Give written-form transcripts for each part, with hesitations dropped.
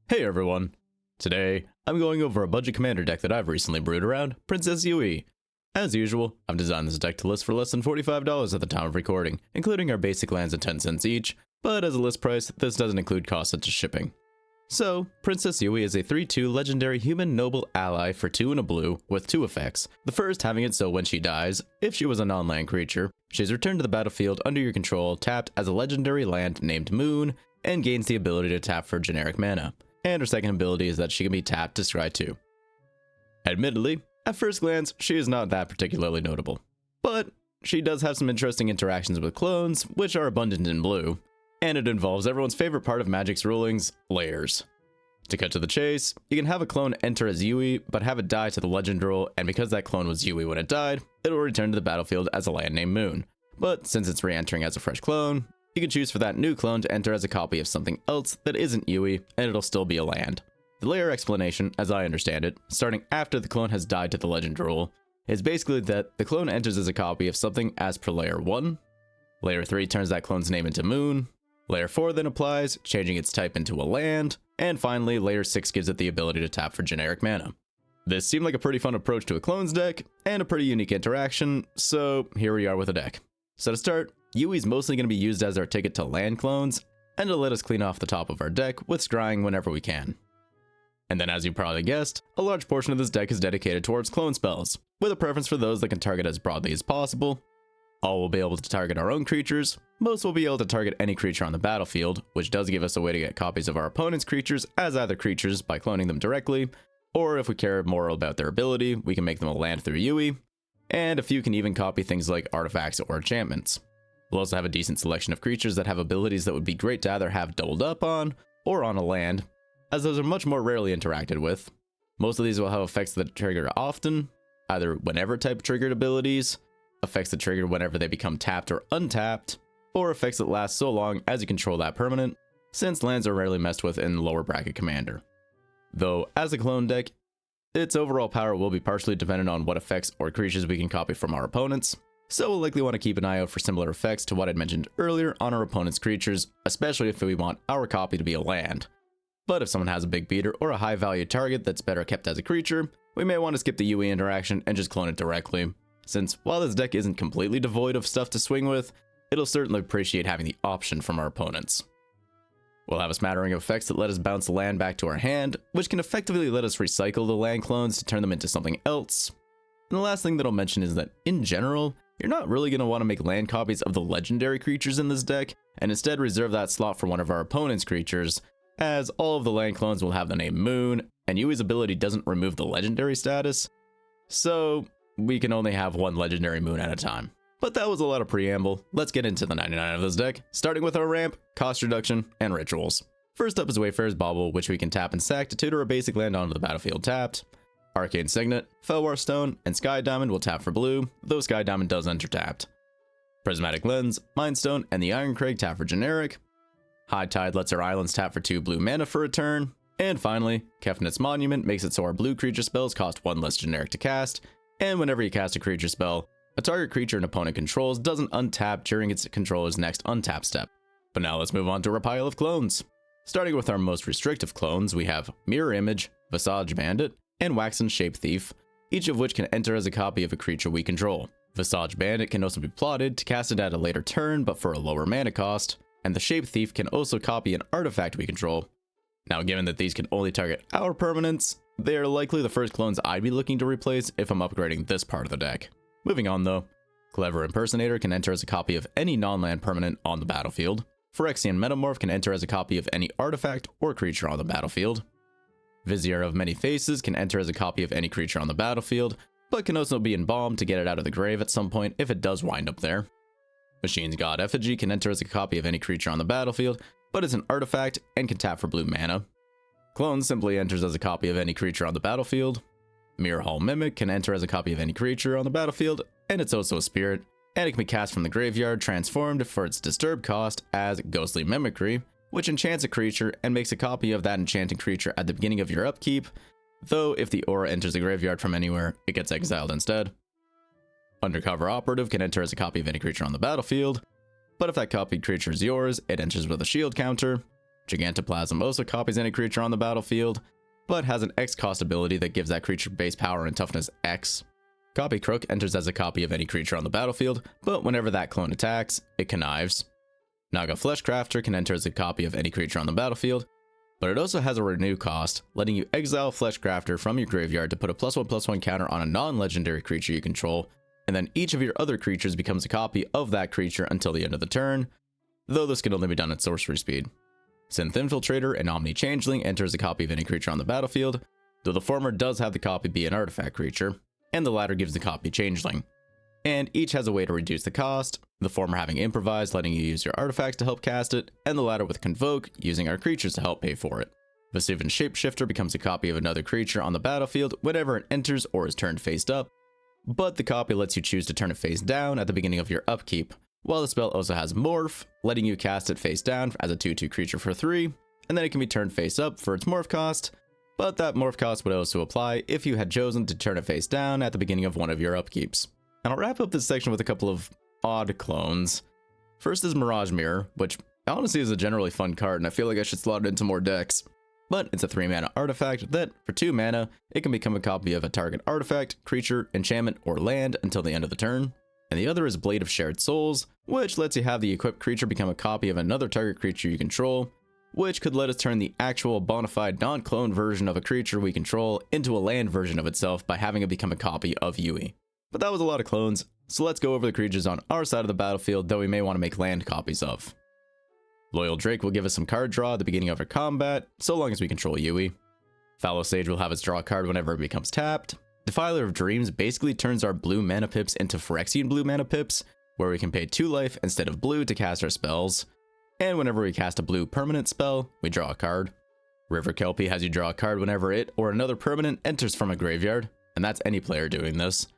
Hey everyone! Today, I'm going over a budget commander deck that I've recently brewed around Princess Yue. As usual, I've designed this deck to list for less than $45 at the time of recording, including our basic lands at 10 cents each, but as a list price, this doesn't include costs such as shipping. So, Princess Yue is a 3/2 legendary human noble ally for 2 and a blue with 2 effects. The first having it so when she dies, if she was a non-land creature, she is returned to the battlefield under your control tapped as a legendary land named Moon, and gains the ability to tap for generic mana. And her second ability is that she can be tapped to scry 2. Admittedly, at first glance, she is not that particularly notable. But she does have some interesting interactions with clones, which are abundant in blue, and it involves everyone's favorite part of Magic's rulings, layers. To cut to the chase, you can have a clone enter as Yue, but have it die to the legend rule, and because that clone was Yue when it died, it will return to the battlefield as a land named Moon. But since it's re-entering as a fresh clone, you can choose for that new clone to enter as a copy of something else that isn't Yue, and it'll still be a land. The layer explanation, as I understand it, starting after the clone has died to the legend rule, is basically that the clone enters as a copy of something as per layer 1, layer 3 turns that clone's name into Moon, layer 4 then applies, changing its type into a land, and finally layer 6 gives it the ability to tap for generic mana. This seemed like a pretty fun approach to a clones deck, and a pretty unique interaction, so here we are with the deck. So to start, Yue's mostly going to be used as our ticket to land clones, and to let us clean off the top of our deck with scrying whenever we can. And then as you probably guessed, a large portion of this deck is dedicated towards clone spells, with a preference for those that can target as broadly as possible. All will be able to target our own creatures, most will be able to target any creature on the battlefield, which does give us a way to get copies of our opponent's creatures as either creatures by cloning them directly, or if we care more about their ability, we can make them a land through Yue, and a few can even copy things like artifacts or enchantments. We'll also have a decent selection of creatures that have abilities that would be great to either have doubled up on, or on a land, as those are much more rarely interacted with. Most of these will have effects that trigger often, either whenever type triggered abilities, effects that trigger whenever they become tapped or untapped, or effects that last so long as you control that permanent, since lands are rarely messed with in lower bracket commander. Though, as a clone deck, its overall power will be partially dependent on what effects or creatures we can copy from our opponents, so we'll likely want to keep an eye out for similar effects to what I mentioned earlier on our opponent's creatures, especially if we want our copy to be a land. But if someone has a big beater or a high value target that's better kept as a creature, we may want to skip the Yue interaction and just clone it directly, since while this deck isn't completely devoid of stuff to swing with, it'll certainly appreciate having the option from our opponents. We'll have a smattering of effects that let us bounce the land back to our hand, which can effectively let us recycle the land clones to turn them into something else. And the last thing that I'll mention is that, in general, you're not really going to want to make land copies of the legendary creatures in this deck, and instead reserve that slot for one of our opponent's creatures, as all of the land clones will have the name Moon, and Yue's ability doesn't remove the legendary status, so we can only have one legendary Moon at a time. But that was a lot of preamble. Let's get into the 99 of this deck, starting with our ramp, cost reduction, and rituals. First up is Wayfarer's Bauble, which we can tap and sack to tutor a basic land onto the battlefield tapped. Arcane Signet, Felwar Stone, and Sky Diamond will tap for blue, though Sky Diamond does enter tapped. Prismatic Lens, Mind Stone, and the Iron Crag tap for generic. High Tide lets our islands tap for 2 blue mana for a turn. And finally, Kefnit's Monument makes it so our blue creature spells cost 1 less generic to cast, and whenever you cast a creature spell, a target creature an opponent controls doesn't untap during its controller's next untap step. But now let's move on to our pile of clones. Starting with our most restrictive clones, we have Mirror Image, Visage Bandit, and Waxen Shape Thief, each of which can enter as a copy of a creature we control. Visage Bandit can also be plotted to cast it at a later turn but for a lower mana cost, and the Shape Thief can also copy an artifact we control. Now given that these can only target our permanents, they are likely the first clones I'd be looking to replace if I'm upgrading this part of the deck. Moving on though, Clever Impersonator can enter as a copy of any non-land permanent on the battlefield. Phyrexian Metamorph can enter as a copy of any artifact or creature on the battlefield. Vizier of Many Faces can enter as a copy of any creature on the battlefield, but can also be embalmed to get it out of the grave at some point if it does wind up there. Machine's God Effigy can enter as a copy of any creature on the battlefield, but is an artifact and can tap for blue mana. Clone simply enters as a copy of any creature on the battlefield. Mirror Hall Mimic can enter as a copy of any creature on the battlefield, and it's also a spirit, and it can be cast from the graveyard transformed for its disturb cost as Ghostly Mimicry, which enchants a creature and makes a copy of that enchanting creature at the beginning of your upkeep, though if the aura enters the graveyard from anywhere, it gets exiled instead. Undercover Operative can enter as a copy of any creature on the battlefield, but if that copied creature is yours, it enters with a shield counter. Gigantoplasm also copies any creature on the battlefield, but has an X cost ability that gives that creature base power and toughness X. Copy Crook enters as a copy of any creature on the battlefield, but whenever that clone attacks, it connives. Naga Fleshcrafter can enter as a copy of any creature on the battlefield, but it also has a renew cost, letting you exile Fleshcrafter from your graveyard to put a +1/+1 counter on a non-legendary creature you control, and then each of your other creatures becomes a copy of that creature until the end of the turn, though this can only be done at sorcery speed. Synth Infiltrator and Omni Changeling enter as a copy of any creature on the battlefield, though the former does have the copy be an artifact creature, and the latter gives the copy Changeling. And each has a way to reduce the cost, the former having Improvise, letting you use your artifacts to help cast it, and the latter with Convoke, using our creatures to help pay for it. Vesuvian Shapeshifter becomes a copy of another creature on the battlefield whenever it enters or is turned face up, but the copy lets you choose to turn it face down at the beginning of your upkeep, while the spell also has Morph, letting you cast it face down as a 2/2 creature for 3, and then it can be turned face up for its Morph cost, but that Morph cost would also apply if you had chosen to turn it face down at the beginning of one of your upkeeps. And I'll wrap up this section with a couple of odd clones. First is Mirage Mirror, which honestly is a generally fun card, and I feel like I should slot it into more decks. But it's a 3-mana artifact that, for 2 mana, it can become a copy of a target artifact, creature, enchantment, or land until the end of the turn. And the other is Blade of Shared Souls, which lets you have the equipped creature become a copy of another target creature you control, which could let us turn the actual bona fide non-clone version of a creature we control into a land version of itself by having it become a copy of Yue. But that was a lot of clones, so let's go over the creatures on our side of the battlefield that we may want to make land copies of. Loyal Drake will give us some card draw at the beginning of our combat, so long as we control Yue. Fallow Sage will have us draw a card whenever it becomes tapped. Defiler of Dreams basically turns our blue mana pips into Phyrexian blue mana pips, where we can pay 2 life instead of blue to cast our spells. And whenever we cast a blue permanent spell, we draw a card. River Kelpie has you draw a card whenever it or another permanent enters from a graveyard, and that's any player doing this.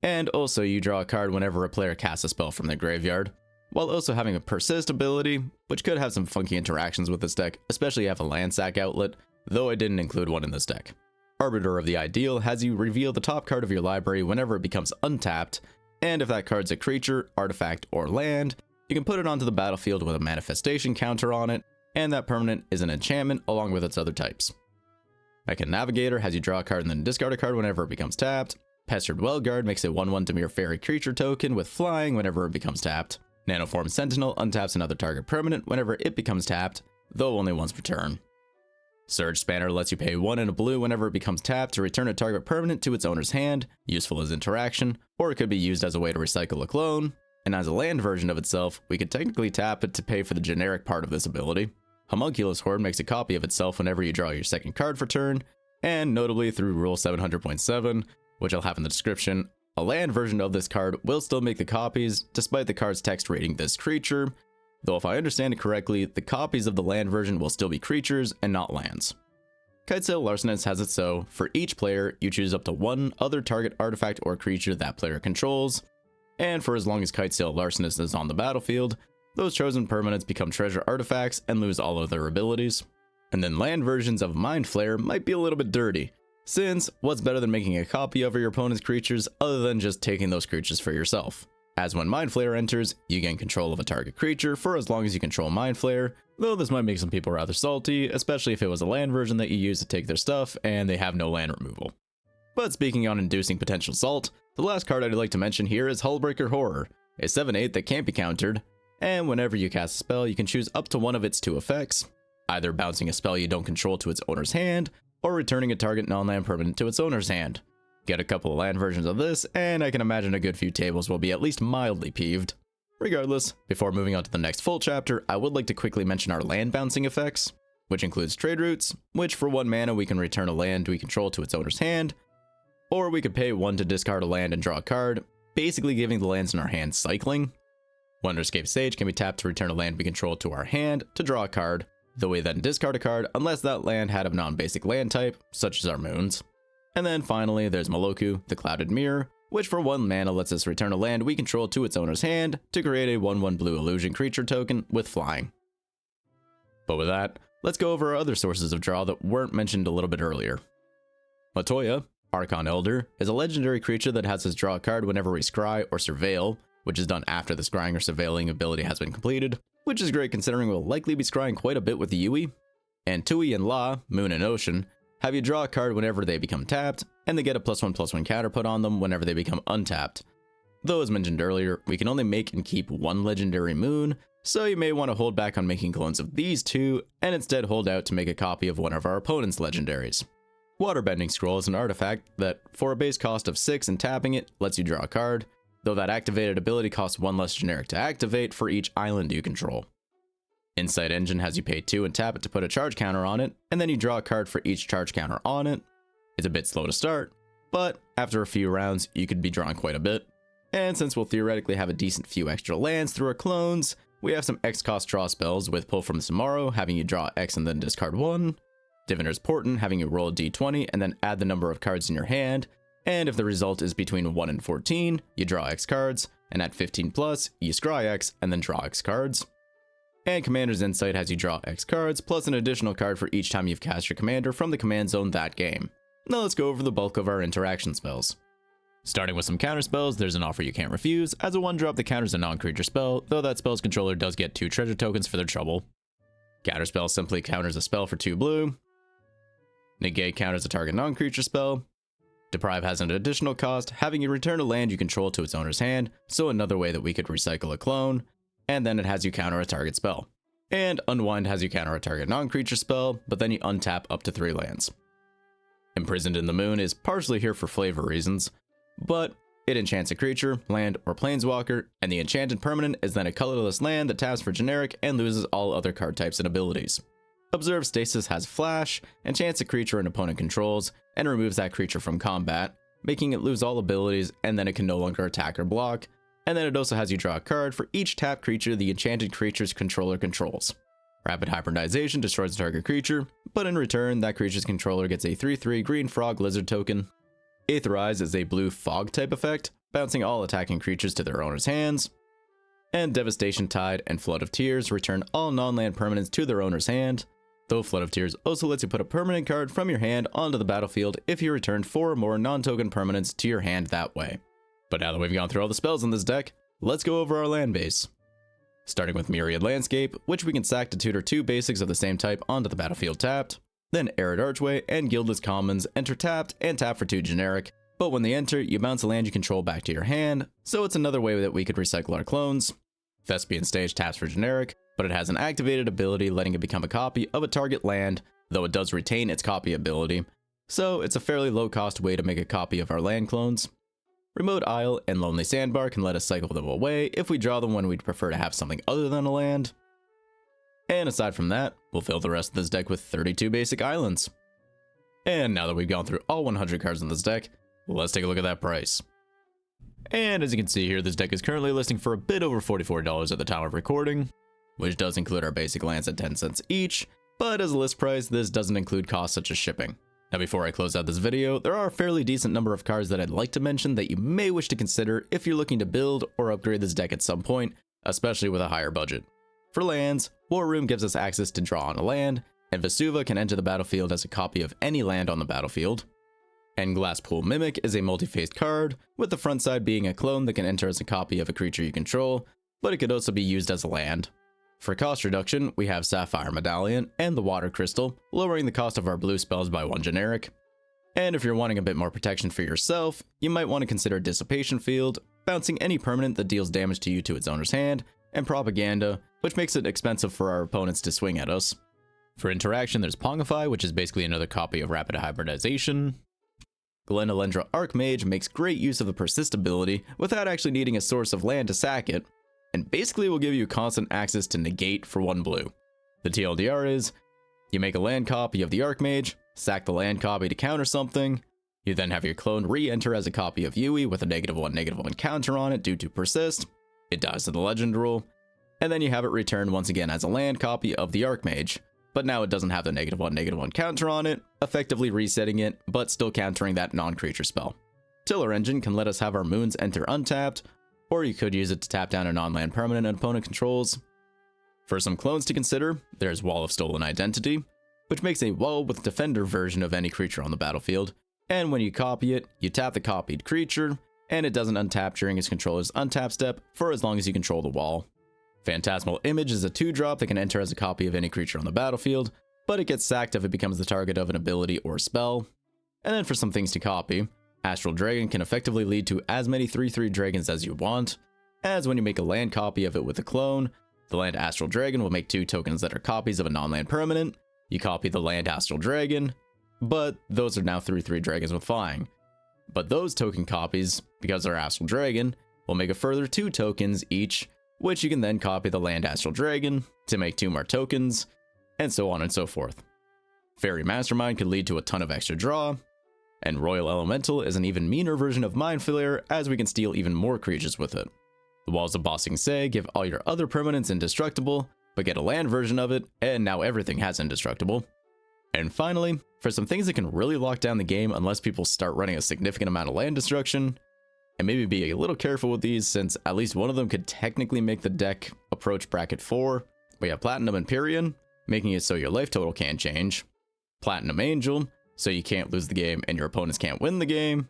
And also you draw a card whenever a player casts a spell from their graveyard, while also having a Persist ability, which could have some funky interactions with this deck, especially if you have a land sack outlet, though I didn't include one in this deck. Arbiter of the Ideal has you reveal the top card of your library whenever it becomes untapped, and if that card's a creature, artifact, or land, you can put it onto the battlefield with a manifestation counter on it, and that permanent is an enchantment along with its other types. Mechan Navigator has you draw a card and then discard a card whenever it becomes tapped. Pestered Wellguard makes a 1/1 Dimir Fairy creature token with flying whenever it becomes tapped. Nanoform Sentinel untaps another target permanent whenever it becomes tapped, though only once per turn. Surge Spanner lets you pay 1 and a blue whenever it becomes tapped to return a target permanent to its owner's hand, useful as interaction, or it could be used as a way to recycle a clone, and as a land version of itself, we could technically tap it to pay for the generic part of this ability. Homunculus Horde makes a copy of itself whenever you draw your second card for turn, and notably through Rule 700.7, which I'll have in the description, a land version of this card will still make the copies, despite the card's text rating this creature, though if I understand it correctly, the copies of the land version will still be creatures and not lands. Kitesail Larcenist has it so, for each player, you choose up to 1 other target artifact or creature that player controls, and for as long as Kitesail Larcenist is on the battlefield, those chosen permanents become treasure artifacts and lose all of their abilities. And then land versions of Mind Flayer might be a little bit dirty, since what's better than making a copy of your opponent's creatures other than just taking those creatures for yourself? As when Mind Flayer enters, you gain control of a target creature for as long as you control Mind Flayer, though this might make some people rather salty, especially if it was a land version that you use to take their stuff and they have no land removal. But speaking on inducing potential salt, the last card I'd like to mention here is Hullbreaker Horror, a 7/8 that can't be countered, and whenever you cast a spell, you can choose up to 1 of its 2 effects, either bouncing a spell you don't control to its owner's hand, or returning a target non-land permanent to its owner's hand. Get a couple of land versions of this, and I can imagine a good few tables will be at least mildly peeved. Regardless, before moving on to the next full chapter, I would like to quickly mention our land bouncing effects, which includes Trade Routes, which for 1 mana we can return a land we control to its owner's hand, or we could pay 1 to discard a land and draw a card, basically giving the lands in our hand cycling. Wonderscape Sage can be tapped to return a land we control to our hand to draw a card, though we then discard a card unless that land had a non-basic land type, such as our moons. And then finally, there's Moloku, the Clouded Mirror, which for 1 mana lets us return a land we control to its owner's hand to create a 1/1 blue illusion creature token with flying. But with that, let's go over our other sources of draw that weren't mentioned a little bit earlier. Matoya, Archon Elder, is a legendary creature that has us draw a card whenever we scry or surveil, which is done after the scrying or surveilling ability has been completed. which is great considering we'll likely be scrying quite a bit with the Yue. And Tui and La, Moon and Ocean, have you draw a card whenever they become tapped, and they get a +1/+1 counter put on them whenever they become untapped. Though as mentioned earlier, we can only make and keep one legendary Moon, so you may want to hold back on making clones of these two, and instead hold out to make a copy of one of our opponent's legendaries. Waterbending Scroll is an artifact that, for a base cost of 6 and tapping it, lets you draw a card, though that activated ability costs 1 less generic to activate for each island you control. Insight Engine has you pay 2 and tap it to put a charge counter on it, and then you draw a card for each charge counter on it. It's a bit slow to start, but after a few rounds, you could be drawing quite a bit. And since we'll theoretically have a decent few extra lands through our clones, we have some X cost draw spells with Pull from Tomorrow, having you draw X and then discard 1, Diviner's Portent, having you roll a d20 and then add the number of cards in your hand, and if the result is between 1 and 14, you draw X cards, and at 15 plus, you scry X and then draw X cards. And Commander's Insight has you draw X cards, plus an additional card for each time you've cast your commander from the command zone that game. Now let's go over the bulk of our interaction spells. Starting with some counter spells, there's an Offer You Can't Refuse, as a 1-drop that counters a non-creature spell, though that spell's controller does get 2 treasure tokens for their trouble. Counterspell simply counters a spell for 2 blue. Negate counters a target non-creature spell. Deprive has an additional cost, having you return a land you control to its owner's hand, so another way that we could recycle a clone. And then it has you counter a target spell. And Unwind has you counter a target non-creature spell, but then you untap up to 3 lands. Imprisoned in the Moon is partially here for flavor reasons, but it enchants a creature, land, or planeswalker, and the enchanted permanent is then a colorless land that taps for generic and loses all other card types and abilities. Observe Stasis has Flash, enchants a creature an opponent controls, and removes that creature from combat, making it lose all abilities, and then it can no longer attack or block. And then it also has you draw a card for each tapped creature the enchanted creature's controller controls. Rapid Hybridization destroys the target creature, but in return, that creature's controller gets a 3/3 green frog lizard token. Aetherize is a blue fog type effect, bouncing all attacking creatures to their owner's hands. And Devastation Tide and Flood of Tears return all non-land permanents to their owner's hand, though Flood of Tears also lets you put a permanent card from your hand onto the battlefield if you return 4 or more non-token permanents to your hand that way. But now that we've gone through all the spells in this deck, let's go over our land base. Starting with Myriad Landscape, which we can sack to tutor 2 basics of the same type onto the battlefield tapped. Then Arid Archway and Guildless Commons enter tapped and tap for 2 generic, but when they enter, you bounce a land you control back to your hand, so it's another way that we could recycle our clones. Thespian Stage taps for generic, but it has an activated ability letting it become a copy of a target land, though it does retain its copy ability, so it's a fairly low cost way to make a copy of our land clones. Remote Isle and Lonely Sandbar can let us cycle them away if we draw them when we'd prefer to have something other than a land. And aside from that, we'll fill the rest of this deck with 32 basic islands. And now that we've gone through all 100 cards in this deck, let's take a look at that price. And as you can see here, this deck is currently listing for a bit over $44 at the time of recording, which does include our basic lands at 10 cents each, but as a list price, this doesn't include costs such as shipping. Now before I close out this video, there are a fairly decent number of cards that I'd like to mention that you may wish to consider if you're looking to build or upgrade this deck at some point, especially with a higher budget. For lands, War Room gives us access to draw on a land, and Vesuva can enter the battlefield as a copy of any land on the battlefield. And Glasspool Mimic is a multi-faced card, with the front side being a clone that can enter as a copy of a creature you control, but it could also be used as a land. For cost reduction, we have Sapphire Medallion and the Water Crystal, lowering the cost of our blue spells by 1 generic. And if you're wanting a bit more protection for yourself, you might want to consider Dissipation Field, bouncing any permanent that deals damage to you to its owner's hand, and Propaganda, which makes it expensive for our opponents to swing at us. For interaction, there's Pongify, which is basically another copy of Rapid Hybridization. Glenalendra Archmage makes great use of the Persist ability without actually needing a source of land to sack it, and basically will give you constant access to negate for 1 blue. The TLDR is, you make a land copy of the Archmage, sack the land copy to counter something, you then have your clone re-enter as a copy of Yue with a -1/-1 counter on it due to Persist, it dies to the legend rule, and then you have it return once again as a land copy of the Archmage, but now it doesn't have the -1/-1 counter on it, effectively resetting it, but still countering that non-creature spell. Tiller Engine can let us have our moons enter untapped, or you could use it to tap down a non-land permanent an opponent controls. For some clones to consider, there's Wall of Stolen Identity, which makes a wall with defender version of any creature on the battlefield, and when you copy it, you tap the copied creature, and it doesn't untap during its controller's untap step for as long as you control the wall. Phantasmal Image is a 2-drop that can enter as a copy of any creature on the battlefield, but it gets sacked if it becomes the target of an ability or spell. And then for some things to copy, Astral Dragon can effectively lead to as many 3/3 dragons as you want, as when you make a land copy of it with a clone, the land Astral Dragon will make 2 tokens that are copies of a non-land permanent. You copy the land Astral Dragon, but those are now 3/3 dragons with flying. But those token copies, because they're Astral Dragon, will make a further 2 tokens each, which you can then copy the land Astral Dragon to make 2 more tokens, and so on and so forth. Fairy Mastermind could lead to a ton of extra draw, and Royal Elemental is an even meaner version of Mind Flayer, as we can steal even more creatures with it. The Walls of Bossing Say give all your other permanents indestructible, but get a land version of it, and now everything has indestructible. And finally, for some things that can really lock down the game unless people start running a significant amount of land destruction, and maybe be a little careful with these since at least one of them could technically make the deck approach bracket 4, we have Platinum Empyrean, making it so your life total can't change, Platinum Angel, so you can't lose the game and your opponents can't win the game,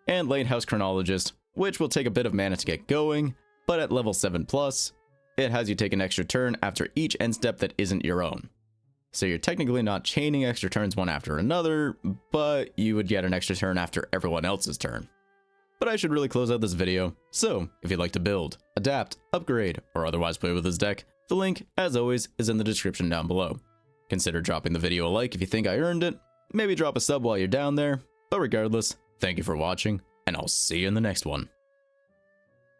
and Lighthouse Chronologist, which will take a bit of mana to get going, but at level 7+, it has you take an extra turn after each end step that isn't your own. So you're technically not chaining extra turns one after another, but you would get an extra turn after everyone else's turn. But I should really close out this video, so if you'd like to build, adapt, upgrade, or otherwise play with this deck, the link, as always, is in the description down below. Consider dropping the video a like if you think I earned it, maybe drop a sub while you're down there, but regardless, thank you for watching, and I'll see you in the next one.